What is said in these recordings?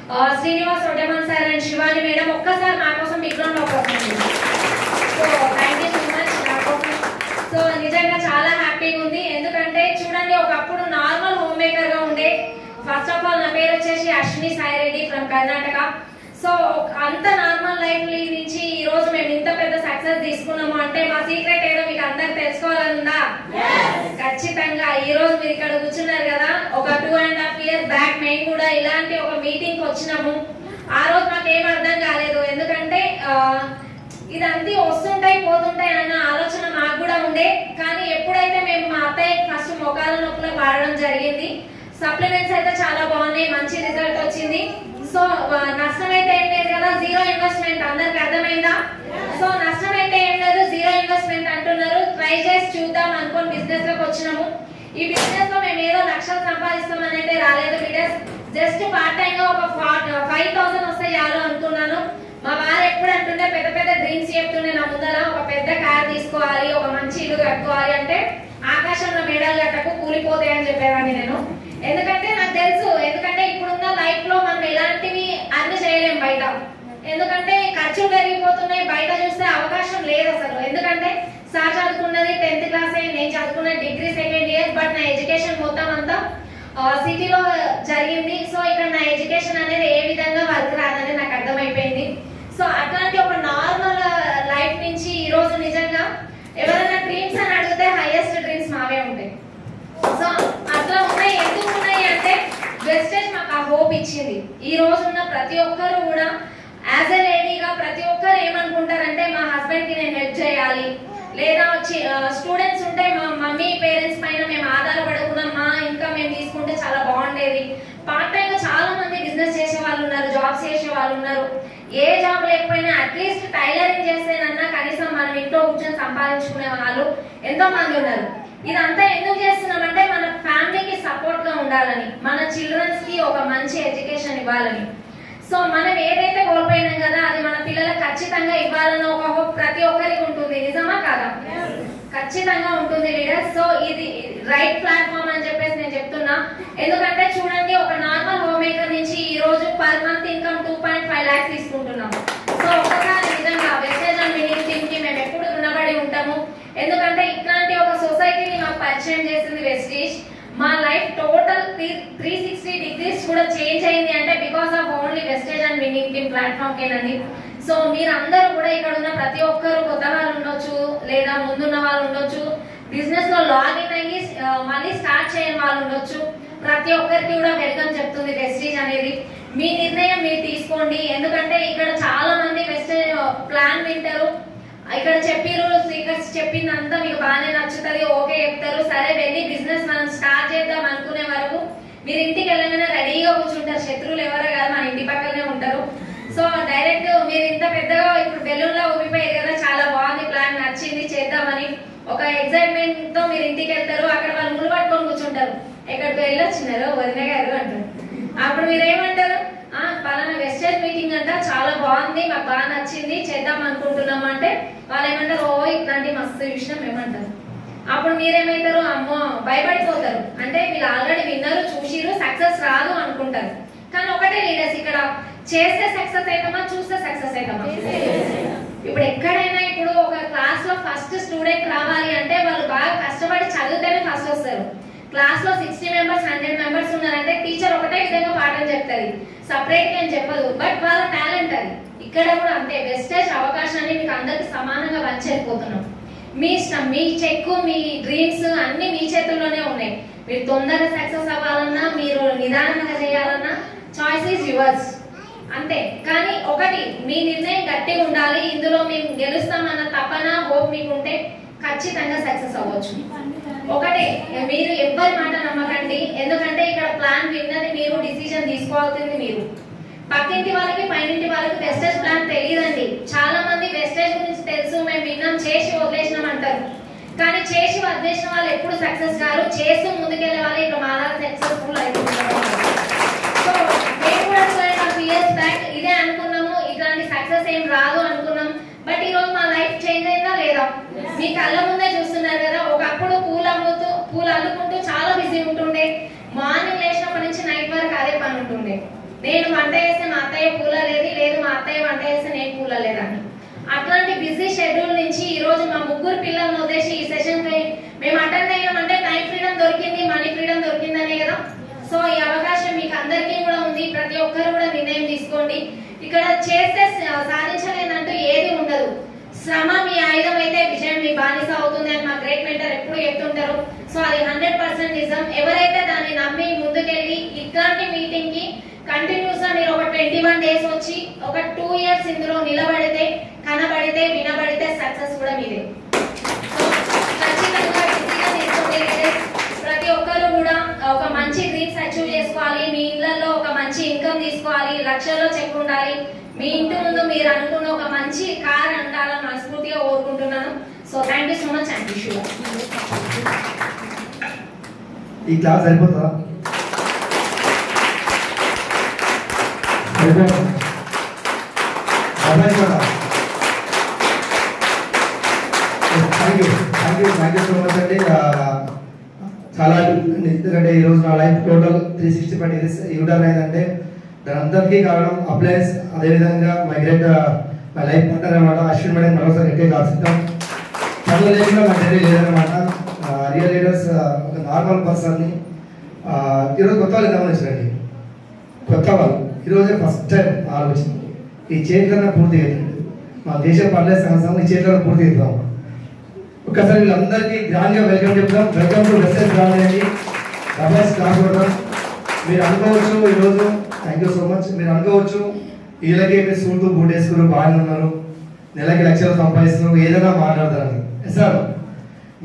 Srinivas Odeman sir and Shivani madam ఒక్కసారి నా కోసం big round of applause. So thank you so much నా కోసం. సో నిజంగా చాలా హ్యాపీగా ఉంది. ఎందుకంటే చూడండి, ఒకప్పుడు నార్మల్ హోమ్ మేకర్ గా ఉండే. ఫస్ట్ ఆఫ్ ఆల్ నా పేరు వచ్చేసి అశ్విని సాయి రెడ్డి ఫ్రమ్ కర్ణాటక. సో అంత నార్మల్ లైఫ్ నుంచి ఈ రోజు మేము ఇంత పెద్ద సక్సెస్ తీసుకున్నాము అంటే మా సీక్రెట్ ఏదో మీకు అందరికి తెలుసుకోవాలనుందా? ఖచ్చితంగా. ఈ రోజు మీరు ఇక్కడ కూర్చున్నారు కదా, ఒక 2.5 years బ్యాక్ మేము కూడా ఇలాంటి ఒక మీటింగ్ వచ్చినాము. ఆ రోజు మాకు ఏం అర్థం కాలేదు. ఎందుకంటే ఇదంతా వస్తుంటాయి పోతుంటాయి అన్న ఆలోచన మాకు కూడా ఉండే. కానీ ఎప్పుడైతే మేము మా అత్తయ్య ఫస్ట్ మొకాల నొప్పులకు వాడడం జరిగింది, సప్లిమెంట్స్ అయితే చాలా బాగున్నాయి, మంచి రిజల్ట్ వచ్చింది. సో నష్టం అయితే ఏం లేదు కదా, జీరో ఇన్వెస్ట్మెంట్. అందరికి అర్థమైందా? సో నష్టం అయితే ఏం లేదు, జీరో ఇన్వెస్ట్మెంట్ అంటున్నారు. ట్రై చేసి చూద్దాం అనుకోని బిజినెస్ లోకి వచ్చినాము. ఈ బిజినెస్ లో మేము ఏదో లక్షలు సంపాదిస్తామని అయితే రాలేదు బికాస్ జస్ట్ పార్ట్ టైం గా ఒక 5,000 వస్తే చాలు అనుకున్నాను. మా వారు ఎప్పుడు అంటుండే పెద్ద పెద్ద డ్రీమ్స్ చెప్తుండే నా ముందర, ఒక పెద్ద కార్ తీసుకోవాలి, ఒక మంచి ఇల్లు కట్టుకోవాలి అంటే ఆకాశంలో మేడలు కట్టకు కూలిపోతాయని చెప్పేవాడిని నేను. ఎందుకంటే నాకు తెలుసు, ఎందుకంటే ఇప్పుడున్న లైఫ్ లో మనం ఎలాంటివి అన్ని చేయలేం బయట. ఎందుకంటే ఖర్చులు పెరిగిపోతున్నాయి, బయట చూస్తే అవకాశం లేదు అసలు. ఎందుకంటే సార్ చదువుకున్నది 10th క్లాస్, నేను చదువుకున్న డిగ్రీ 2nd year. బట్ నా ఎడ్యుకేషన్ మొత్తం అంతా సిటీలో జరిగింది. సో ఇక్కడ నా ఎడ్యుకేషన్ అనేది ఏ విధంగా వర్క్ రాదని నాకు అర్థమైపోయింది. సో అట్లాంటి ఒక నార్మల్ లైఫ్ నుంచి ఈ రోజు నిజంగా ఎవరైనా డ్రీమ్స్ అని అడిగితే హైయెస్ట్ డ్రీమ్స్ మావే ఉంటాయి. సో అట్లా ఉన్నాయి. ఎందుకు ఉన్నాయి అంటే వెస్టేజ్ మాకు ఆ హోప్ ఇచ్చింది. ఈ రోజు ఉన్న ప్రతి ఒక్కరు కూడా యాజ్ ఎ లేడీగా ప్రతి ఒక్కరు ఏమనుకుంటారంటే మా హస్బెండ్ కి నేను హెల్ప్ చేయాలి, లేదా స్టూడెంట్స్ ఉంటే మా మమ్మీ పేరెంట్స్ పైన మేము ఆధారపడకుండా మా ఇన్కమ్ మేము తీసుకుంటే చాలా బాగుండేది. పార్ట్ టైం గా చాలా మంది బిజినెస్ చేసే వాళ్ళు ఉన్నారు, జాబ్స్ చేసే వాళ్ళు ఉన్నారు. ఏ జాబ్ లేకపోయినా అట్లీస్ట్ టైలరింగ్ చేస్తేనన్నా కనీసం మనం ఇంట్లో కూర్చొని సంపాదించుకునే వాళ్ళు ఎంతో మంది ఉన్నారు. ఇదంతా ఎందుకు చేస్తున్నామంటే మన ఫ్యామిలీకి సపోర్ట్ గా ఉండాలని, మన చిల్డ్రన్స్ కి ఒక మంచి ఎడ్యుకేషన్ ఇవ్వాలని. సో మనం ఏదైతే కోల్పోయినాం కదా అది మన పిల్లలకు ఖచ్చితంగా ఇవ్వాలన్న ఒక హోప్ ప్రతి ఒక్కరికి ఉంటుంది. నిజమా కాదా? ఖచ్చితంగా ఉంటుంది లీడర్స్. సో ఇది రైట్ ప్లాట్ఫామ్ అని చెప్పేసి నేను చెప్తున్నా. ఎందుకంటే చూడండి, ఒక నార్మల్ హోమ్ మేకర్ నుంచి ఈ రోజు పర్ మంత్ ఇన్కమ్ 2.5 lakhs తీసుకుంటున్నాం. సో ఒకసారి నిజంగా వెస్టేజ్ అండ్ విన్నింగ్ టీమ్ కి మేము ఎప్పుడు రుణపడి ఉంటాము. ఎందుకంటే ఇట్లాంటి ఒక సొసైటీని మాకు పరిచయం చేసింది వెస్టేజ్. మా లైఫ్ టోటల్ 360 degrees కూడా చేంజ్ అయింది అంటే because of only Vestige and winning team platform కేనండి. సో మీరందరూ కూడా ఇక్కడ ఉన్న ప్రతి ఒక్కరు కొత్త వాళ్ళు ఉండొచ్చు, లేదా ముందున్న వాళ్ళు ఉండొచ్చు, బిజినెస్ లో లాగిన్ అయ్యి మళ్ళీ స్టార్ట్ చేయని వాళ్ళు ఉండొచ్చు. ప్రతి ఒక్కరికి కూడా వెల్కమ్ చెప్తుంది వెస్టేజ్ అనేది. మీ నిర్ణయం మీరు తీసుకోండి. ఎందుకంటే ఇక్కడ చాలా మంది వెస్టేజ్ ప్లాన్ వింటారు, ఇక్కడ చెప్పిరు స్పీకర్స్ చెప్పిందంతా మీకు బాగానే నచ్చుతుంది, ఓకే చెప్తారు, సరే వెళ్ళి బిజినెస్ మనం స్టార్ట్ చేద్దాం అనుకునే వరకు మీరు ఇంటికి వెళ్ళగానే రెడీగా కూర్చుంటారు. శత్రువులు ఎవరో కాదు, మన ఇంటి పక్కనే ఉంటారు. సో డైరెక్ట్ మీరు ఇంత పెద్దగా ఇప్పుడు బెలూన్లో ఊపిపోయారు కదా, చాలా బాగుంది ప్లాన్, నచ్చింది చేద్దామని ఒక ఎక్సైట్మెంట్ తో మీరు ఇంటికి వెళ్తారు. అక్కడ వాళ్ళు ముళ్ళు పట్టుకొని కూర్చుంటారు, ఎక్కడికి వెళ్ళొచ్చినారు వదిన గారు అంటారు. అప్పుడు మీరు ఏమంటారు? పలానా వెస్టేజ్ మీటింగ్ అంట, చాలా బాగుంది, మాకు బాగా నచ్చింది, చేద్దాం అనుకుంటున్నాము అంటే వాళ్ళు ఏమంటారు? ఓ ఇట్లాంటి మస్తు విషయం ఏమంటారు. అప్పుడు మీరేమైతారు? అమ్మో భయపడిపోతారు. అంటే వీళ్ళు ఆల్రెడీ విన్నారు, చూసిరు, సక్సెస్ రాదు అనుకుంటారు. కానీ ఒకటే లీడర్స్, ఇక్కడ చేస్తే సక్సెస్ అవుతామా, చూస్తే సక్సెస్ అవుతామా? ఇప్పుడు ఎక్కడైనా ఇప్పుడు ఒక క్లాస్ లో ఫస్ట్ స్టూడెంట్ రావాలి అంటే వాళ్ళు బాగా కష్టపడి చదివితేనే ఫస్ట్ వస్తారు. క్లాస్ లో 60 members 100 members ఉన్నారంటే టీచర్ ఒకటే విధంగా పాఠం చెప్తుంది, సపరేట్ గా చెప్పదు. బట్ వాళ్ళ టాలెంట్ అది. ఇక్కడ కూడా అంతే, వెస్టేజ్ అవకాశాన్ని మీకు అందరికి సమానంగా పంచేపోతున్నాం. మీ ఇష్టం, మీ చెక్కు, మీ డ్రీమ్స్ అన్ని మీ చేతుల్లోనే ఉన్నాయి. మీరు తొందరగా సక్సెస్ అవ్వాలన్నా, మీరు నిదానంగా చేయాలన్నా, చాయిస్ ఈజ్ యువర్స్ అంతే. కానీ ఒకటి, మీ నిర్ణయం గట్టిగా ఉండాలి. ఇందులో మేము గెలుస్తామన్న తపన, హోప్ మీకు ఉంటే ఖచ్చితంగా సక్సెస్ అవ్వచ్చు. ఒకటే, మీరు ఎవ్వరి మాట నమ్మకండి. ఎందుకంటే ఇక్కడ ప్లాన్ విన్నది మీరు, డిసిజన్ తీసుకోవాల్సింది మీరు. పక్కింటి వాళ్ళకి పైనింటి వాళ్ళకి వెస్టేజ్ ప్లాన్ తెలియదండి. చాలా మంది వెస్టేజ్ గురించి తెలుసు, మేము విన్నాం, చేసి వదిలేసినాం అంటారు. కానీ చేసి వదిలేసిన వాళ్ళు ఎప్పుడు సక్సెస్ కాదు, చేస్తూ ముందుకెళ్లే వాళ్ళు ఇక్కడ మాలా సక్సెస్ఫుల్ అవుతున్నారు. సో మేము కూడా 2.5 years బ్యాక్ ఇదే అనుకున్నాము, ఇట్లాంటి సక్సెస్ ఏం రాదు అనుకున్నాం. బట్ ఈ రోజు మా లైఫ్ చేంజ్ అయిందా లేదా? మీ కళ్ళ ముందే చూస్తున్నారు కదా. ఒకప్పుడు పూలు అల్లుకుంటూ చాలా బిజీ ఉంటుండే, మార్నింగ్ లేచినప్పటి నుంచి నైట్ వరకు అదే పని ఉంటుండే. నేను వంట చేస్తే మా అత్తయ్య కూలలేదు, లేదు మా అత్తయ్య వంట చేస్తే నేను కూలలేదని. అట్లాంటి బిజీ షెడ్యూల్ నుంచి ఈ రోజు మా ముగ్గురు పిల్లలను వదిలేసి ఈ సెషన్ మేము అటెండ్ అయ్యామంటే టైం ఫ్రీడమ్ దొరికింది, మనీ ఫ్రీడమ్ దొరికిందనే కదా. సో ఈ అవకాశం మీకు అందరికీ కూడా ఉంది. ప్రతి ఒక్కరు కూడా నిర్ణయం తీసుకోండి. ఇక్కడ చేస్తే సాధించలేదంటూ ఏది ఉండదు. శ్రమ మీ ఆయుధం అయితే విజయం మీ బానిస అవుతుంది అని మా గ్రేట్ మెంటర్ ఎప్పుడు చెప్తుంటారు. సో అది 100% నిజం. ఎవరైతే దాన్ని నమ్మి ముందుకెళ్ళి ఇట్లాంటి మీటింగ్ కి కంటిన్యూస్ గా మీరు ఒక 21 days వచ్చి ఒక 2 years ఇందులో నిలబడితే, కనబడితే, వినబడితే సక్సెస్ కూడా మీదే. సో ఖచ్చితంగా డిసిజన్ తీసుకోండి. ప్రతి ఒక్కరు కూడా ఒక మంచి డ్రీమ్స్ అచీవ్ చేసుకోవాలి. మీ ఇళ్లలో ఒక మంచి ఇన్కమ్ తీసుకోవాలి, లక్షల్లో చెక్ ఉండాలి. మీ ఇంటి ముందు మీరు అనుకున్న ఒక మంచి కార్ ఉండాలని మనస్ఫూర్తిగా కోరుకుంటున్నాను. So thank you so much and wish you. ఈ క్లాస్ అయిపోతుందా? థ్యాంక్ యూ సో మచ్ అండి. చాలా ఎందుకంటే ఈరోజు నా లైఫ్ టోటల్ 365 days యూటర్న్ అయిందంటే దాని అందరికీ కారణం అప్లయన్స్, అదేవిధంగా మై లైఫ్ పార్ట్నర్ అనమాట అశ్విన్ మేడం. మరోసారి గట్టిగా కాల్చుతాం. చదువు లేకుండా మా డైరీ లేదనమాట. రియల్ లీడర్స్ ఒక నార్మల్ పర్సన్ని ఈరోజు కొత్త వాళ్ళు గమనించండి. కొత్త వాళ్ళు ఈరోజే ఫస్ట్ టైం ఆలోచన ఈ చేతులన్నా పూర్తి అవుతుంది. మా దేశ పర్లేదు సంవత్సరం ఈ చేతులను పూర్తి అవుతాం. ఒక్కసారి వీళ్ళందరికీ గ్రాండ్గా వెల్కమ్ చెప్తాం. వెల్కమ్ టు వెస్టర్న్ గ్రాండ్ అండి. రమేష్ క్లాస్ కొడతాం. మీరు అనుకోవచ్చు ఈరోజు థ్యాంక్ యూ సో మచ్. మీరు అనుకోవచ్చు వీళ్ళకి మీరు సూట్ బూట్ వేసుకున్నారు, బాగానే ఉన్నారు, నెలకి లక్షలు సంపాదిస్తున్నారు, ఏదైనా మాట్లాడతారని. సార్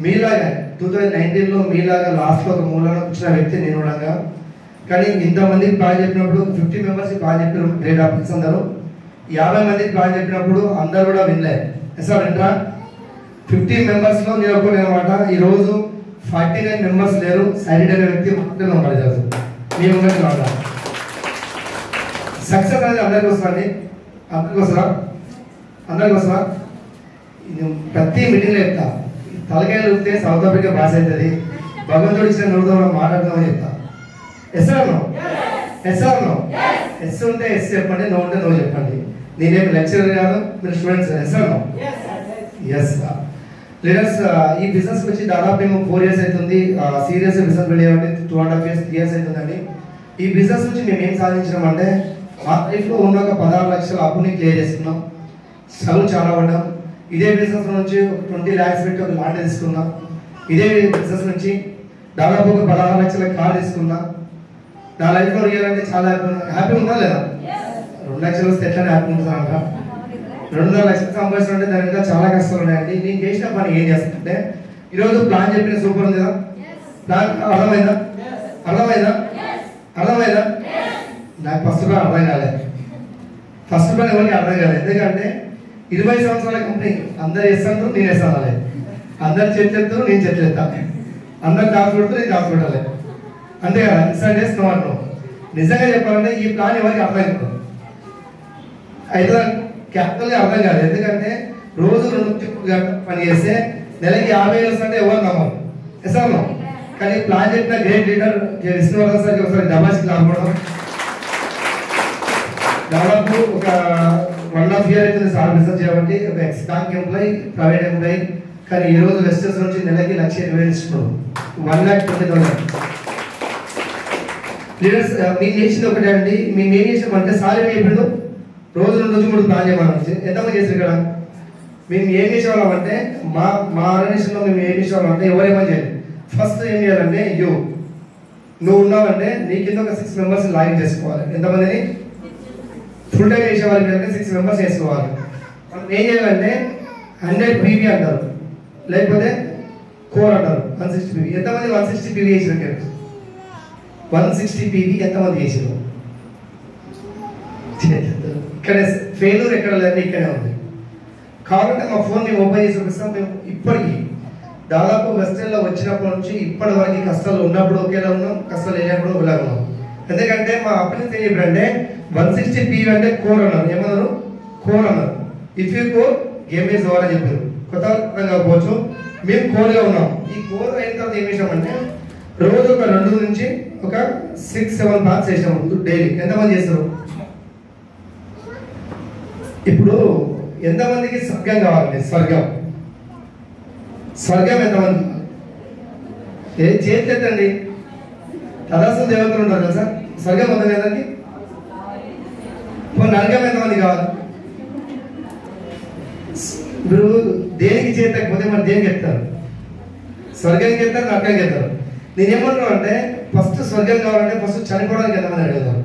మీలాగా 2019లో మీలాగా లాస్ట్లో ఒక మూలలో వచ్చిన వ్యక్తి నేను ఉండగా, కానీ ఇంతమందికి ప్లాన్ చెప్పినప్పుడు 50 మెంబర్స్కి ప్లాన్ చెప్పారు గ్రేట్ ఆఫీస్ అందరూ. 50 మందికి ప్లాన్ చెప్పినప్పుడు అందరు కూడా వినలే. సార్ ఏంట్రా 50 మెంబర్స్లో నేను ఒక్కనే అనమాట. ఈరోజు 49 మెంబర్స్ లేరు. సైడ్ అనే వ్యక్తి మాత్రమే ఉండాలి ఈరోజు మీ ముందు కావాలి. సక్సెస్ అనేది అందరికి వస్తుంది. అందరికి వస్తుందా? అందరికి వస్తుందా? ప్రతి మీటింగ్లో చెప్తా, తలకాయలు ఊపితే సౌత్ ఆఫ్రికా భాష అవుతుంది, భగవంతుడు ఇచ్చిన నోటితో మాట్లాడతామని చెప్తా. Yes or no? Yes or no? Yes ఉంటే ఎస్ చెప్పండి, నో ఉంటే నో చెప్పండి. నేనేమి లెక్చరర్ కాదు, మీరు students. Yes or no? Yes. Leaders ఈ బిజినెస్ వచ్చి దాదాపు మేము 4 years అవుతుంది. సీరియస్ బిజినెస్ బిల్డ్ చేయబట్టి 2.5 years 3 years అవుతుందండి. ఈ బిజినెస్ నుంచి మేము ఏం సాధించినాం అంటే మా లైఫ్లో ఉన్న ఒక 16 లక్షల అప్పుని క్లియర్ చేసుకున్నాం. చదువు చాలా పడ్డాం. ఇదే బిజినెస్ నుంచి ఒక 20 lakhs పెట్టి ఒక ల్యాండ్ తీసుకున్నాం. ఇదే బిజినెస్ నుంచి దాదాపు ఒక 16 లక్షల కార్ తీసుకున్నా. నా లైఫ్లో రియల్ అంటే చాలా హ్యాపీ ఉందా లేదా? 2 లక్షలు వస్తే ఎట్లా హ్యాపీ ఉంటుందంట. 2.5 లక్షలు సంపాదించాలంటే దాని మీద చాలా కష్టాలు ఉన్నాయండి. నేను చేసిన పని ఏం చేస్తుంటే ఈరోజు ప్లాన్ చెప్పిన సూపర్ ఉంది కదా. ప్లాన్ అర్థమైందా? అర్థమైందా? అర్థమైందా? నాకు ఫస్ట్ ప్లాన్ అర్థం కాలేదు. ఫస్ట్ ప్లాన్ ఎవరికి అర్థం కాలేదు. ఎందుకంటే 20 సంవత్సరాల కంపెనీ అందరు వేస్తాను, నేను వేస్తాను. అలా అందరు చేతులు నేను చేతులు ఎత్తాను, అందరు డాక్టర్ పెడుతూ నేను డాక్టర్ పెట్టాలి. అంతే కదా. ఇన్సల్ట్ చేస్తున్నాను. నిజంగా చెప్పాలంటే ఈ ప్లాన్ ఎవరికి అర్థం కాదు. అయితే క్యాపిటల్గా అర్థం కాదు. ఎందుకంటే రోజు 2 గంటలు పని చేస్తే నెలకి 50,000 వస్తుంటే ఎవరు నమ్మరు. ఎసాను. కానీ ప్లాన్ చెప్పిన గ్రేట్ లీడర్ విష్ణువర్ధన్ సార్కి ఒకసారి డబాస్కి రాకూడదు. దాదాపు ఒక 1.5 year అవుతుంది సార్ బిజినెస్ చేయబట్టి. ఒక X bank employee, private employee. కానీ ఈ రోజు వెస్టర్స్ నుంచి నెలకి 1,20,000 ఇస్తున్నాడు. 1,20,000. లీడర్స్ మేము చేసింది ఒకటే అండి. మేము ఏం చేసామంటే సార్ ఏం చెప్పిండు, రోజు 2-3 ప్లాన్ చేయమని. ఎంతమంది చేసారు ఇక్కడ? మేము ఏం చేసేవాళ్ళం అంటే మా ఆర్గనైజేషన్లో మేము ఏం చేసేవాళ్ళం అంటే ఎవరేమని చేయాలి. ఫస్ట్ ఏం చేయాలంటే నువ్వు ఉన్నావంటే నీ కింద ఒక 6 members లాగిన్ చేసుకోవాలి. ఎంతమందిని? ఫుల్ టైం చేసే వాళ్ళకి అంటే 6 members వేసుకోవాలి. మనం ఏం చేయాలంటే 100 PV అంటారు, లేకపోతే కోర్ అంటారు. 160 PV. ఎంతమంది 160 PV చేసినట్టు? 160 PV ఎంతమంది చేసారు? ఇక్కడ ఫెయిల్యూర్ ఎక్కడ లేదంటే ఇక్కడే ఉంది. కాబట్టి మా ఫోన్ మేము ఓపెన్ చేసి చూపిస్తాం. మేము ఇప్పటికీ దాదాపు వెస్టర్న్లో వచ్చినప్పటి నుంచి ఇప్పటి వరకు కష్టాలు ఉన్నప్పుడు ఒకేలా ఉన్నాం, కష్టాలు లేనప్పుడు ఒకలా ఉన్నాం. ఎందుకంటే మా అప్లయన్స్ ఏం చెప్పారంటే 160 PV అంటే కోర్ అన్నారు. ఏమన్నారు? కోర్ అన్నారు. If you core game is over అని చెప్పారు. కొత్త అర్థం కాకపోవచ్చు. మేము కోర్గా ఉన్నాం. ఈ కోర్ అయిన తర్వాత ఏం చేసామంటే రోజు ఒక 2 నుంచి ఒక 6-7 ప్లాన్స్ చేసాము డైలీ. ఎంతమంది చేస్తారు? ఇప్పుడు ఎంతమందికి స్వర్గం కావాలండి? స్వర్గం స్వర్గం ఎంతమంది? ఏం చేతికెత్తండి. తదాస్తు దేవతలు ఉంటారు కదా సార్, స్వర్గం ఉంటుంది కదండి. నరకం ఎంతమంది కావాలి? ఇప్పుడు దేనికి చేతకపోతే మరి దేనికి ఎత్తారు? స్వర్గానికి ఎత్తారు, నరకానికి ఎత్తారు. నేనేమంటున్నాను అంటే ఫస్ట్ స్వర్గం కావాలంటే ఫస్ట్ చనిపోవడానికి ఎంతమంది అడుగుతారు?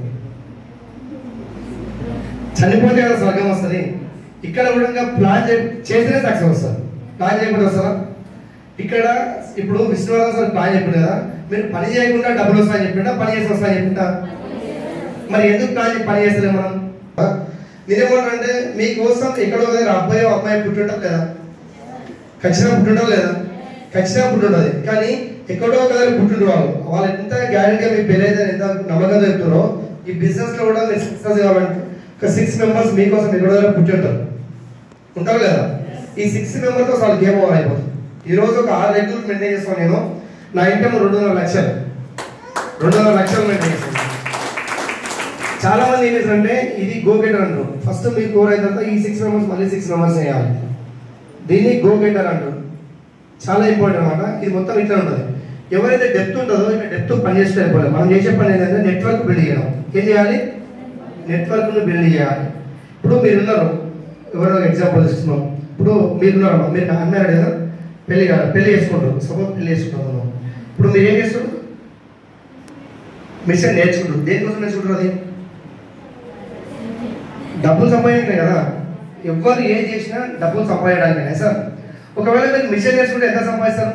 చనిపోతే కదా స్వర్గం వస్తుంది. ఇక్కడ కూడా ప్లాన్ చేస్తేనే సక్సెస్ వస్తుంది. ప్లాన్ చేయకుండా వస్తారా? ఇక్కడ ఇప్పుడు విష్ణువర్ధన్ సార్ ప్లాన్ చెప్పిండు కదా, మీరు పని చేయకుండా డబ్బులు వస్తాయని చెప్పిండా, పని చేసి వస్తాయని చెప్పిండా? మరి ఎందుకు పని చేస్తలేము మనం? నేనేమంటానంటే మీకోసం ఎక్కడో దగ్గర అబ్బాయి అమ్మాయి పుట్టుంటారు కదా, ఖచ్చితంగా పుట్టుంటారు లేదా? ఖచ్చితంగా పుట్టుంటుంది. కానీ ఎక్కడో దగ్గర పుట్టుంటారు వాళ్ళు ఎంత గ్యారెంటీగా మీ పెళ్ళి అయితే ఎంత నమ్మకంగా చెప్తారో ఈ బిజినెస్ లో కూడా మీరు సక్సెస్ కావాలంటే ఒక 6 మెంబర్స్ మీకోసం ఎక్కడో దగ్గర పుట్టుంటారు ఉంటారు కదా. ఈ 6 మెంబర్తో వాళ్ళు గేమ్ ఓవర్ అయిపోతుంది. ఈ రోజు ఒక 6 రెగ్యులర్ మెయింటైన్ చేస్తాను నేను. నా ఇంటమ్ 200 లక్షలు మెయింటైన్ చేస్తాను. చాలా మంది ఏం చేస్తారంటే ఇది గో గెటర్ అంటారు. ఫస్ట్ మీకు కోర్ అయిన తర్వాత ఈ 6 మెంబర్స్ మళ్ళీ 6 మెంబర్స్ వేయాలి. దీన్ని గో గెటర్ అంటారు. చాలా ఇంపార్టెంట్ అనమాట. ఇది మొత్తం ఇట్లా ఉంటుంది. ఎవరైతే డెప్త్ ఉంటుందో ఇక్కడ డెప్త్ పని చేస్తే అయిపోలేదు. మనం చేసే పని ఏంటంటే నెట్వర్క్ బిల్డ్ చేయడం. ఏం చేయాలి? నెట్వర్క్ను బిల్డ్ చేయాలి. ఇప్పుడు మీరున్నారు, ఎవరో ఎగ్జాంపుల్ ఇస్తున్నాం. ఇప్పుడు మీరున్నారు, మీరు అన్నారు కదా పెళ్లి చేసుకుంటారు. సపోజ్ పెళ్లి చేసుకుంటారు. ఇప్పుడు మీరు ఏం చేస్తారు? మిషన్ నేర్చుకుంటారు. దేనికోసం నేర్చుకుంటారు? అది డబ్బులు సంపాదించాయి కదా. ఎవరు ఏం చేసినా డబ్బులు సంపాదించడానికి సార్. ఒకవేళ మీరు మిషన్ నేర్చుకుంటే ఎంత సంపాదిస్తారు?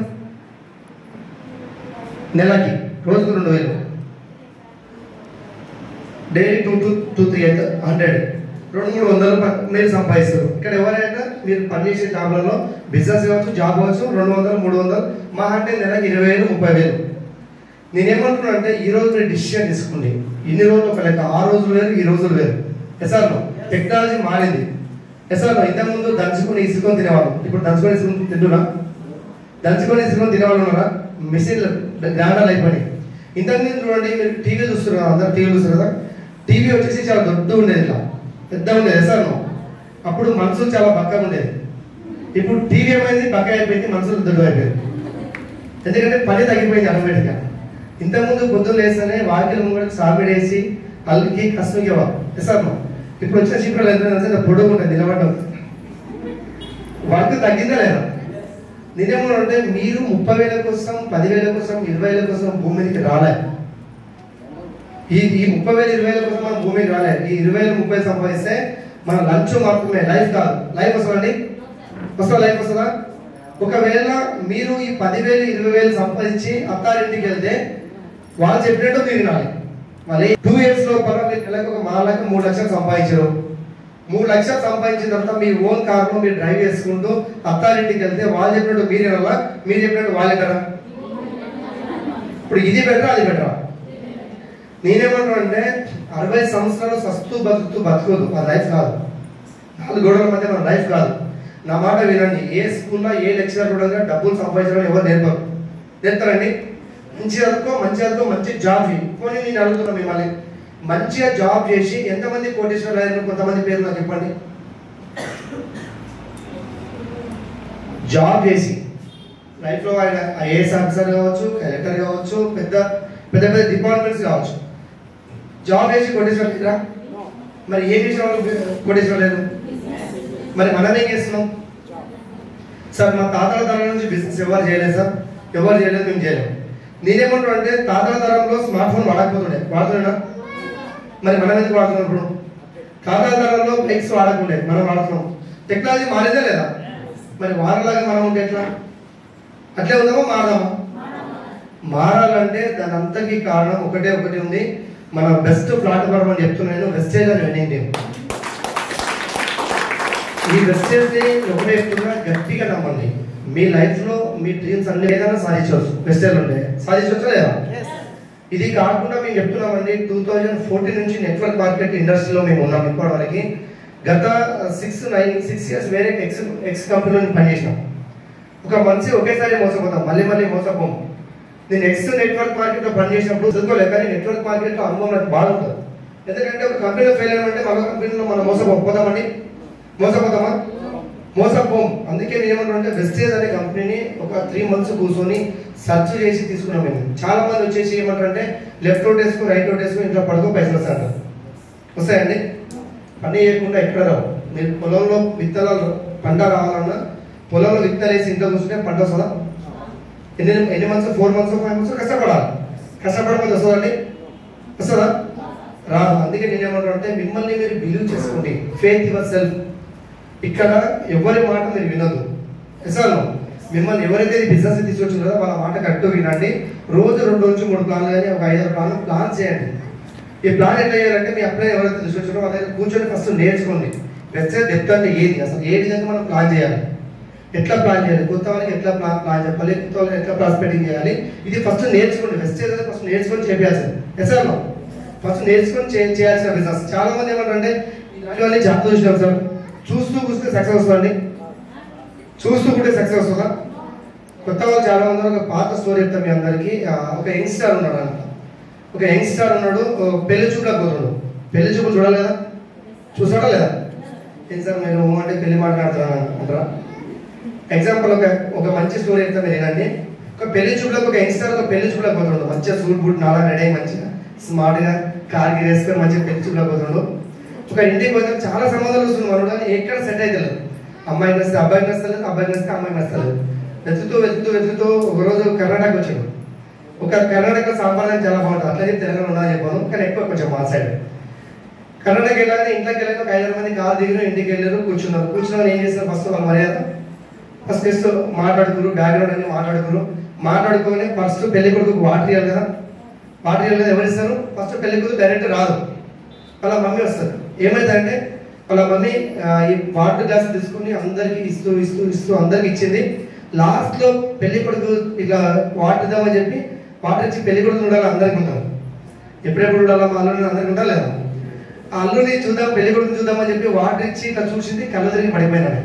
నెలకి రోజుకు 2000, డైలీ 200-300, 200-300 మీరు సంపాదిస్తారు. ఇక్కడ ఎవరైనా మీరు పనిచేసే జాబ్లలో బిజినెస్ కావచ్చు, జాబ్ కావచ్చు, 200-300 మా అంటే నెలకి 20,000-30,000. నేనేమంటున్నాను అంటే ఈ రోజు మీరు డిసిషన్ తీసుకోండి. ఇన్ని రోజులు ఒక లెక్క, ఆ రోజులు వేరు, ఈ రోజులు వేరు. ఎస్ఆర్లో టెక్నాలజీ మారింది. ఎస్ఆర్లో ఇంతకుముందు దంచుకొని ఇసుకొని తినేవాళ్ళం. ఇప్పుడు దంచుకొని ఇసుకొని తింటున్నా? దంచుకొని ఇసుకొని తినేవాళ్ళు ఉన్నారా? మిషన్లు గ్రైండర్లు అయిపోయినాయి. ఇంతకుముందు చూడండి, మీరు టీవీ చూస్తారు కదా, అందరు టీవీ చూస్తారు కదా. టీవీ వచ్చేసి చాలా దొడ్డు ఉండేది, ఇట్లా పెద్ద ఉండేది ఎస్ఆర్లో. అప్పుడు మనుషులు చాలా బక్కగా ఉండేది. ఇప్పుడు టీవీ ఏమైంది? బక్క అయిపోయింది, మనుషులు దొడ్డు అయిపోయింది. ఎందుకంటే పని తగ్గిపోయింది ఆటోమేటిక్గా. ఇంతకుముందు పొద్దున్న వేస్తేనే వాకిల ముంగడికి సామిడి వేసి అల్లికి కష్టమికేవారు ఎస్ఆర్లో. ఇప్పుడు వచ్చిన షిప్లు ఎంత పొడుగు ఉంటుంది, నిలబడ్డం. వర్క్ తగ్గిందా లేదా? నేనేమంటే మీరు 30,000 కోసం, 10,000 కోసం, 20,000 కోసం భూమి మీదకి రాలే. ఈ 30,000, 20,000 కోసం మనం భూమికి రాలే. ఈ 20,000-30,000 సంపాదిస్తే మన లంచ్ మాత్రమే, లైఫ్ కాదు. లైఫ్ వస్తుందండి? వస్తుందా? లైఫ్ వస్తుందా? ఒకవేళ మీరు ఈ 10,000, 20,000 సంపాదించి అత్తారింటికి వెళ్తే వాళ్ళు చెప్పినట్టు మీరు వినాలి. మళ్ళీ 2 years లోపల మీరు నెలకు ఒక 3 లక్షలు సంపాదించారు. 3 లక్షలు సంపాదించిన తర్వాత మీ ఓన్ కార్లో మీరు డ్రైవ్ చేసుకుంటూ అత్తారింటికి వెళ్తే వాళ్ళు చెప్పినట్టు మీరు వినాలా, మీరు చెప్పినట్టు వాళ్ళు వింటారా? ఇప్పుడు ఇది బెటరా, అది బెటరా? నేనేమంటాను అంటే 60 సంవత్సరాలు సస్తూ బతుకోదు, అది లైఫ్ కాదు. 4 గోడల మధ్య మన లైఫ్ కాదు. నా మాట వినండి. ఏ స్కూల్లో ఏ లెక్చరర్ కూడా డబ్బులు సంపాదించడం ఎవరు నేర్పుతారండి? మంచిగా చదువుకో, మంచి జాబ్ చేయి. పోనీ నేను అడుగుతున్నా మిమ్మల్ని, మంచిగా జాబ్ చేసి ఎంతమంది కోటీశ్వరులు అయ్యారు? కొంతమంది పేరు నాకు చెప్పండి. జాబ్ చేసి లైఫ్లో ఆయన ఐఏఎస్ ఆఫీసర్ కావచ్చు, కలెక్టర్ కావచ్చు, పెద్ద పెద్ద డిపార్ట్మెంట్స్ కావచ్చు. జాబ్ చేసి కోటీశ్వరులు. మరి ఏం చేసిన వాళ్ళు కోటీశ్వరులు లేదు? మరి మనం ఏం చేస్తున్నాం? సార్ మా తాతల తరం నుంచి బిజినెస్ ఎవరు చేయలేదు సార్, ఎవరు చేయలేదు, మేము చేయలేము. నేనేమంటున్నా అంటే తాతల తరంలో స్మార్ట్ ఫోన్ వాడుతున్నా? మరి మనం ఎందుకు వాడుతున్నాం? ఇప్పుడు తాతల తరంలో బైక్స్ వాడకుండే, మనం వాడుతున్నాం. టెక్నాలజీ మారిందా లేదా? మరి వారలాగా మనం ఉంటే ఎట్లా? అట్లే ఉందామా, మారదామా? మారాలంటే దాని అంతకి కారణం ఒకటి ఉంది. మన బెస్ట్ ప్లాట్ఫామ్ అని చెప్తున్నాను, వెస్టేజ్ అని వినండి. ఈ వెస్టేజ్ ఒకటే చెప్తున్నా, గట్టిగా నమ్మండి. మీ లైఫ్లో మీ డ్రీమ్స్ అన్ని ఏదైనా సాధించవచ్చు. వెస్టేజ్ ఉంటే సాధించవచ్చా లేదా? ఇది కాకుండా మేము చెప్తున్నామండి, 2014 నుంచి నెట్వర్క్ మార్కెట్ ఇండస్ట్రీలో మేము ఉన్నాం. ఇప్పటివరకు గత 6 years వేరే ఎక్స్ కంపెనీలో పనిచేసినాం. ఒక మనిషి ఒకేసారి మోసపోతాం, మళ్ళీ మోసపోము. నేను ఎక్స్ నెట్వర్క్ మార్కెట్లో పనిచేసినప్పుడు చదువుకోలేదు, కానీ నెట్వర్క్ మార్కెట్లో అనుభవం నాకు బాగుంటుంది. ఎందుకంటే ఒక కంపెనీలో ఫెయిల్ అయినామంటే మరో కంపెనీలో మనం మోసపోతామండి. మోసపోతామా? మోసపోం. అందుకే నేను ఏమంటానంటే వెస్టేజ్ అనే కంపెనీని ఒక 3 months కూర్చొని సర్చ్ చేసి తీసుకున్నాం మేము. చాలా మంది వచ్చేసి ఏమంటారంటే లెఫ్ట్ అవుట్ వేసుకో, రైట్ అవుట్ వేసుకో, ఇంట్లో పడుకో, పైసలు వస్తాయంట. వస్తాయండి? పని చేయకుండా ఎక్కడ రావు. మీరు పొలంలో విత్తనాలు పంట రావాలన్నా పొలంలో విత్తనాలు వేసి ఇంట్లో కూర్చుంటే పంట వస్తుందా? ఎన్ని మంత్స్? 4 months 5 months కష్టపడాలి. కష్టపడకపోతే వస్తుందండి? వస్తుందా? రాదు. అందుకే నేను ఏమంటానంటే మిమ్మల్ని మీరు బిలీవ్ చేసుకోండి. Faith your self. ఇక్కడ ఎవరి మాట మీరు వినొద్దు. అసలు మిమ్మల్ని ఎవరైతే బిజినెస్ తీసుకొచ్చిందో వాళ్ళ మాట కరెక్ట్గా వినండి. రోజు 2 నుంచి 3 ప్లాన్లు కానీ ఒక 5 ప్లాన్లు ప్లాన్ చేయండి. ఈ ప్లాన్ ఎట్లా చేయాలంటే మీ అప్లై ఎవరైతే తీసుకొచ్చారో వాళ్ళ దగ్గర కూర్చొని ఫస్ట్ నేర్చుకోండి. వెబ్సైట్ డెప్త్ అంటే ఏది, అసలు ఏ విధంగా మనం ప్లాన్ చేయాలి, ఎట్లా ప్లాన్ చేయాలి, కొత్త వాళ్ళకి ఎట్లా ప్లాన్ చెప్పాలి, కొత్త వాళ్ళకి ఎట్లా ప్రాస్పెక్టింగ్ చేయాలి, ఇది ఫస్ట్ నేర్చుకోండి. వెబ్సైట్ అనేది ఫస్ట్ నేర్చుకొని చేయాల్సింది. ఎస్ఆర్లో ఫస్ట్ నేర్చుకొని చేయాల్సిన బిజినెస్. చాలా మంది ఏమంటారంటే ఇలాంటివన్నీ జాబ్ చూసినాం సార్, చూస్తూ కూస్తే సక్సెస్ వస్తుందండి. చూస్తూ కూడా సక్సెస్ వస్తుందా? కొత్త వాళ్ళు చాలా మంది. ఒక పాత స్టోరీ చెప్తాం మీ అందరికీ. ఒక యంగ్స్టార్ ఉన్నాడు అన్నమాట. ఒక యంగ్స్టార్ ఉన్నాడు, పెళ్లి చూపులకు పోతున్నాడు. పెళ్లి చూపులు చూడాలి కదా, చూసాడా లేదా? ఏం సార్ మీరు అంటే పెళ్లి మాట్లాడుతున్నా అంటారా? ఎగ్జాంపుల్ ఒక మంచి స్టోరీ చెప్తాం మీరు ఏంటంటే, ఒక పెళ్లి చూపులకు ఒక యంగ్స్టార్ ఒక పెళ్లి చూపులకు పోతున్నాడు. మంచిగా సూట్ బూట్ నాలా రెడీ అయ్యి మంచిగా స్మార్ట్గా కార్ వేసుకొని మంచిగా పెళ్లి చూపులకు పోతున్నాడు. ఒక ఇంటికి పోతే చాలా సంబంధాలు వస్తున్నాడు, కానీ ఎక్కడ సెట్ అయితే లేదు. అమ్మాయికి నచ్చితే అబ్బాయికి నచ్చలేదు, అబ్బాయికి నచ్చితే అమ్మాయికి నచ్చలేదు. వెతుకుతూ ఒకరోజు కర్ణాటక వచ్చాడు. ఒక కర్ణాటక సాంప్రదాయం చాలా బాగుంటుంది. అట్లనే తెలంగాణ ఉన్నదని చెప్పాను, కానీ ఎక్కువ కొంచెం మా సైడ్. కర్ణాటక వెళ్ళాలని ఇంట్లోకి వెళ్ళాక ఒక 5 మంది కారు దిగిన ఇంటికి వెళ్ళారు, కూర్చున్నారు. ఏం చేస్తారు ఫస్ట్ వాళ్ళ మర్యాద ఫస్ట్ మాట్లాడుకురు, బ్యాక్గ్రౌండ్ అన్ని మాట్లాడుకొని ఫస్ట్ పెళ్లి కొడుకు వాటర్ ఇవ్వాలి కదా. వాటర్ ఇవ్వాలి కదా, ఎవరు ఇస్తారు? ఫస్ట్ పెళ్లి కొడుకు డైరెక్ట్ రాదు, వాళ్ళ మమ్మీ వస్తారు. ఏమైందంటే వాళ్ళ మమ్మీ ఈ వాటర్ గ్లాస్ తీసుకుని అందరికి ఇస్తూ అందరికి ఇచ్చింది. లాస్ట్ లో పెళ్లి కొడుకు ఇట్లా వాటర్ ఇద్దామని చెప్పి వాటర్ ఇచ్చి పెళ్లి కొడుకు ఉండాలి, అందరికి ఉంటారు. ఎప్పుడెప్పుడు ఉండాలా మా అల్లుడిని అందరికి ఉండాలి లేదా? ఆ అల్లుడిని చూద్దాం, పెళ్లి కొడుకుని చూద్దామని చెప్పి వాటర్ ఇచ్చి ఇట్లా చూసింది, కళ్ళు తిరిగి పడిపోయినాడు.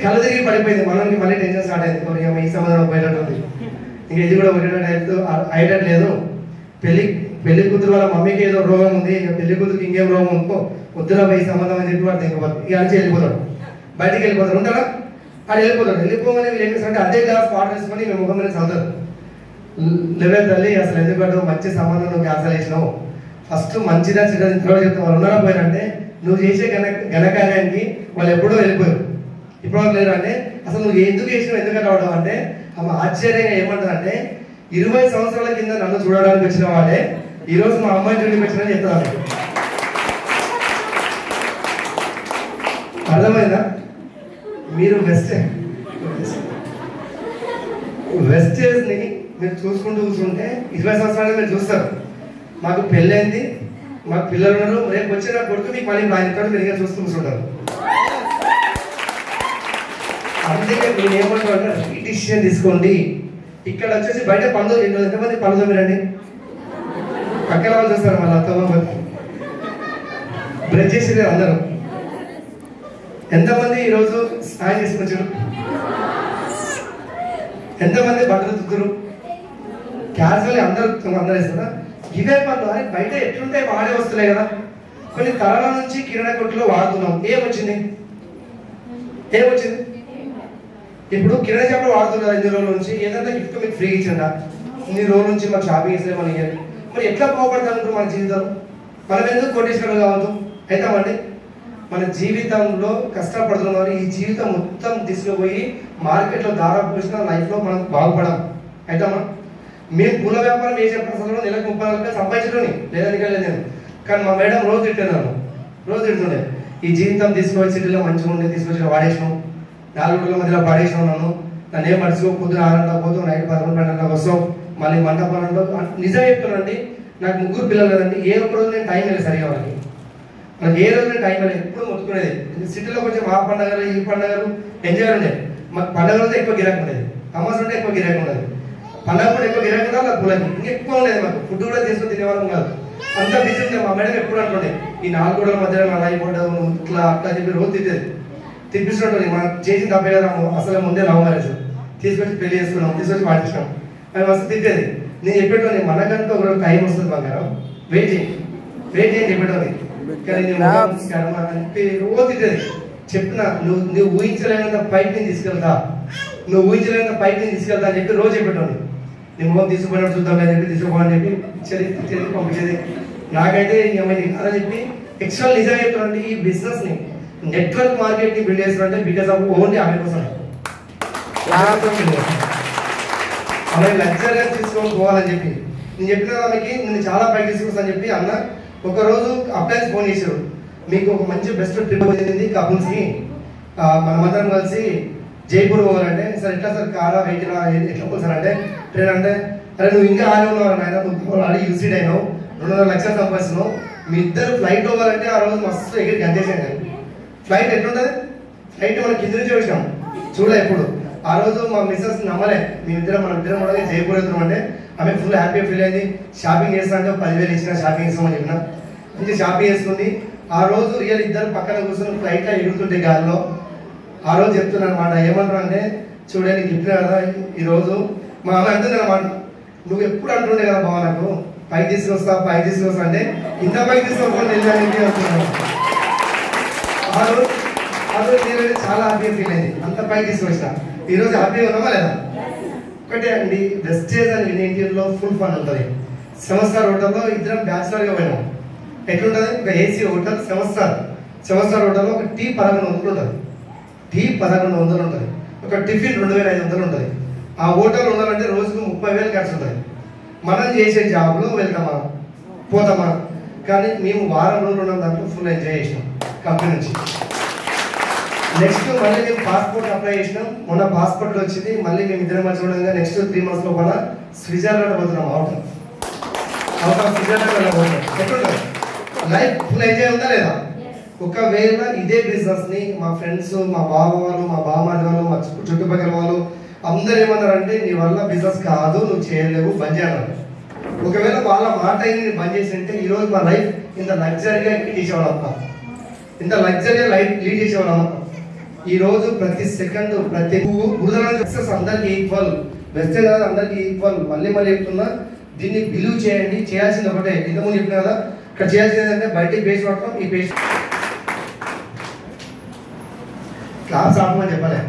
కళ్ళు తిరిగి పడిపోయింది. మనకి మళ్ళీ టెన్షన్ స్టార్ట్ అయింది. ఈ సమాధానం పోయేటట్టుంది, ఇంకా ఇది కూడా అయ్యేటట్టు లేదు. పెళ్లి కూతురు వాళ్ళ మమ్మీకి ఏదో రోగం ఉంది, ఇక పెళ్లి కూతురికి ఇంకేం రోగం ఉందో వద్దురా పోయి సంబంధం అని చెప్పి వాడు తెగపోతాడు. ఇక అడిచి వెళ్ళిపోతాడు, బయటికి వెళ్ళిపోతాడు. ఉంటారా? అది వెళ్ళిపోగానే వీళ్ళు ఏం చేస్తారంటే అదే గ్లాస్ వాటర్ వేసుకొని మేము ముఖం మీద చదువుతారు. లేవే తల్లి, అసలు ఎందుకంటే మంచి సంబంధం నువ్వు క్యాన్సల్ చేసినావు, ఫస్ట్ మంచిదా చెడ్డ తర్వాత చెప్తే వాళ్ళు ఉన్నారా పోయారంటే నువ్వు చేసే ఘనకార్యానికి వాళ్ళు ఎప్పుడో వెళ్ళిపోయారు, ఇప్పుడు లేరు. అంటే అసలు నువ్వు ఎందుకు చేసినావు, ఎందుకంటే రావడం అంటే ఆమె ఆశ్చర్యంగా ఏమంటారంటే 20 సంవత్సరాల కింద నన్ను చూడడానికి వచ్చిన వాడే ఈరోజు మా అమ్మాయి చూడడానికి వచ్చిన చెప్తాను. అర్థమైందా? మీరు వెస్టేజ్ ని మీరు చూసుకుంటూ కూర్చుంటే 20 సంవత్సరాలు మీరు చూస్తారు. మాకు పెళ్ళైంది, మాకు పిల్లలు ఉన్నారు, రేపు వచ్చిన కొడుకు మీకు మళ్ళీ బాధ్యత మీరు చూస్తూ కూర్చుంటారు. అందుకే నేను ఏమంటాను, డిసిషన్ తీసుకోండి. ఇక్కడ వచ్చేసి బయట పనులు ఎంతమంది పనులు మీరండి పక్కన వాళ్ళు చూస్తారు, మళ్ళీ అత్తమ్మ బ్రష్ చేసి అందరూ ఎంతమంది ఈరోజు స్నానం చేసుకొచ్చారు, ఎంతమంది బట్టలు తుక్కురు, క్యాజువల్ అందరూ వేస్తారా? ఇవే పనులు. అని బయట ఎట్లుంటే వాడే వస్తున్నాయి కదా. కొన్ని తరాల నుంచి కిరాణా కొట్టులో వాడుతున్నాం, ఏమొచ్చింది? ఇప్పుడు కిరాణా షాప్లో వాడుతున్నారు 2 రోజుల నుంచి, ఏదైనా గిఫ్ట్ మీకు ఫ్రీ ఇచ్చిందా? 2 రోజుల నుంచి మాకు షాపింగ్ ఇస్తే మనం ఇవ్వాలి. మరి ఎట్లా బాగుపడతాను మన జీవితం? మనం ఎందుకు కోటేశ్వరులు కావద్దు అవుతామండి? మన జీవితంలో కష్టపడుతున్నారు, ఈ జీవితం మొత్తం తీసుకుపోయి మార్కెట్లో దారా పోసిన లైఫ్లో మనం బాగుపడం అవుతామా? మేము పూల వ్యాపారం ఏ చెప్పాల్సిన నెలకు 30,000 సంపాదించడం లేదని నేను, కానీ మా మేడం రోజు తిడుతుండే ఈ జీవితం తీసుకొచ్చి సిటీలో మంచిగా ఉండే తీసుకొచ్చి వాడేసినాం, 4 రోజుల మధ్యలో పడేసినాం, నన్ను ఏం మర్చిపో, పొద్దున 6 గంటలకు పోతాం, నైట్ 11 గంటలకు వస్తాం, మళ్ళీ మంటపాలలో. నిజం చెప్తున్నానండి, నాకు 3 పిల్లలు కదండి, ఏ ఒక్క రోజు నేను టైం లేదు సరిగా వాళ్ళకి. మనకి ఏ రోజు నేను టైం లేదు, ఎప్పుడు మొత్తుకునేది. సిటీలో కొంచెం ఆ పండుగలు ఈ పండుగలు ఎంజాయ్ ఉండేది. మాకు పండుగ రోజు ఎక్కువ గిరాకీ ఉండేది, అమాస ఉంటే ఎక్కువ గిరాకీ ఉండదు, పండుగ కూడా ఎక్కువ గిరాకీ ఉండాలి, నాకు పూలకి ఇంకెక్కువ ఉండేది. మాకు ఫుడ్ కూడా చేసుకొని తినేవాళ్ళం కాదు, అంతా బిజీ ఉండే. మా మేడం ఎప్పుడు అంటుండే ఈ 4 గోడల మధ్యలో నా లైఫ్ ఉండదు, ఇట్లా అట్లా చెప్పి రోజు తిప్పిస్తుంటుంది. మనం చేసిన తప్పే కదా, అసలు ముందే లవ్ మ్యారేజ్ తీసుకొచ్చి పెళ్లి చేసుకున్నాం, తీసుకొచ్చి పాటించాం, అది మస్తు తిట్టేది. నేను చెప్పేటో మనకంటూ ఒక టైం వస్తుంది బంగారం, వెయిట్ చేయి, వెయిట్ చేయని చెప్పేటోని. కానీ నేను కర్మ అంటే రోజు తిట్టేది. చెప్పిన నువ్వు ఊహించలేనంత పైకి నేను తీసుకెళ్తా, నువ్వు ఊహించలేనంత పైకి నేను తీసుకెళ్తా అని చెప్పి రోజు చెప్పేటోని. నీ మొహం తీసుకుపోయినట్టు చూద్దాం అని చెప్పి తీసుకోమని చెప్పి ఇచ్చేది పంపించేది. నాకైతే అలా చెప్పి ఎక్స్ట్రా నిజంగా చెప్తానండి, ఈ బిజినెస్ ని నెట్వర్క్ మార్కెట్ ని బిల్డ్ చేస్తారంటే బికాస్ ఆఫ్ ఓన్లీ 100%. అలా లగ్జరీగా తీసుకొని పోవాలని చెప్పి నేను చెప్పిన వాళ్ళకి నేను చాలా పైకి తీసుకొస్తాను అని చెప్పి అన్న ఒకరోజు అప్లయన్స్ ఫోన్ చేశారు, మీకు ఒక మంచి బెస్ట్ ట్రిప్ వచ్చింది కపుల్స్ కి, మనమందరం కలిసి జైపూర్ పోవాలంటే. సార్ ఎట్లా సార్ కారా వెహికల్ ఎట్లా పోవాలి సార్ అంటే ట్రైన్ అంటే, అరే నువ్వు ఇంకా ఆడే ఉన్నావు ఆయన, నువ్వు ఆడి యూసీడ్ అయినావు, 200 లక్షలు సంపాదిస్తున్నావు, మీ ఇద్దరు ఫ్లైట్ పోవాలంటే ఆ రోజు మస్తు ఎగిరికి అందేసాను. ఫ్లైట్ ఎట్లుంటుంది, ఫ్లైట్ మనం కింద నుంచి వచ్చినాం చూడలే ఎప్పుడు. ఆ రోజు మా మిస్సెస్ నమ్మలే, మన ఇద్దరం కూడా జైపూర్ వెళ్తున్నాం అంటే ఆమె ఫుల్ హ్యాపీ ఫీల్ అయింది. షాపింగ్ చేస్తా అంటే 10,000 ఇచ్చిన షాపింగ్ చేస్తామని చెప్పిన, మంచి షాపింగ్ చేసుకుంది. ఆ రోజు రియల్ ఇద్దరు పక్కన కూర్చొని ఫ్లైట్ లో ఎగురుతుంటే గాల్లో ఆ రోజు చెప్తున్నాను అనమాట. ఏమంటారు అంటే, చూడే నీకు చెప్పిన కదా ఈ రోజు మా అమ్మ అంటుంది అనమాట, నువ్వు ఎప్పుడు అంటుండే కదా బావ నాకు పైకి తీసుకొస్తా అంటే ఇంత పైకి తీసుకొస్తాను వెళ్ళాలని అంటున్నాను. ఆ రోజు నేనైతే చాలా హ్యాపీగా ఫీల్ అయింది, అంత పైకి తీసుకొచ్చిన. ఈ రోజు హ్యాపీగా ఉన్నామా లేదా? ఒకటే అండి, వెస్టేజ్ అండ్ ఇండియన్లో ఫుల్ ఫన్ ఉంటుంది. 7 స్టార్ హోటల్లో ఇద్దరం బ్యాచిలర్ గా పోయినాం. ఎట్లుంటుంది, ఒక ఏసీ హోటల్ 7 స్టార్ హోటల్లో ఒక టీ 1100 ఉంటుంది, టీ 1100 ఉంటుంది, ఒక టిఫిన్ 2500 ఉంటుంది. ఆ హోటల్ ఉండాలంటే రోజుకు 30,000 ఖర్చు ఉంటుంది. మనం చేసే జాబ్లో వెళ్తామా పోతామా, కానీ మేము వారం రోజులు ఉన్నాం, దాంట్లో ఫుల్ ఎంజాయ్ చేసినాం కంపెనీ నుంచి. నెక్స్ట్ మళ్ళీ మేము పాస్పోర్ట్ అప్లై చేసినాం, మొన్న పాస్పోర్ట్ వచ్చింది. మళ్ళీ మేము ఇద్దరం మంచి ఉండగా నెక్స్ట్ 3 months లోపల స్విట్జర్లాండ్ పోతున్నాం. అవుట్ ఆఫ్ స్విట్జర్లాండ్ వెళ్ళబోతున్నాం. ఎట్లుంటుంది లైఫ్, ఫుల్ ఎంజాయ్ ఉందా లేదా? ఒకవేళ ఇదే బిజినెస్ ని మా ఫ్రెండ్స్, మా బావ వాళ్ళు, మా బావమారి వాళ్ళు, మా చుట్టుపక్కల వాళ్ళు అందరూ ఏమన్నారంటే, నీ వల్ల బిజినెస్ కాదు, నువ్వు చేయలేవు, బంద్ చేయాలి. ఒకవేళ వాళ్ళ మాట నేను బంద్ చేసి ఉంటే ఈరోజు మా లైఫ్ ఇంత లగ్జరీగా లీడ్ చేసేవాళ్ళం, ఇంత లగ్జరీగా లైఫ్ లీడ్ చేసేవాళ్ళం. ఈ రోజు ప్రతి సెకండ్ ప్రతి సక్సెస్ అందరికి ఈక్వల్, బెస్ట్ కాదు అందరికి ఈక్వల్. మళ్ళీ చెప్తున్నా, దీన్ని బిలీవ్ చేయండి. చేయాల్సింది ఒకటే, ఇంతకుముందు చెప్పిన కదా, ఇక్కడ చేయాల్సింది ఏంటంటే బయటికి పేస్ట్ పట్టడం. ఈ పేస్ట్ క్లాస్ ఆపమని చెప్పలే,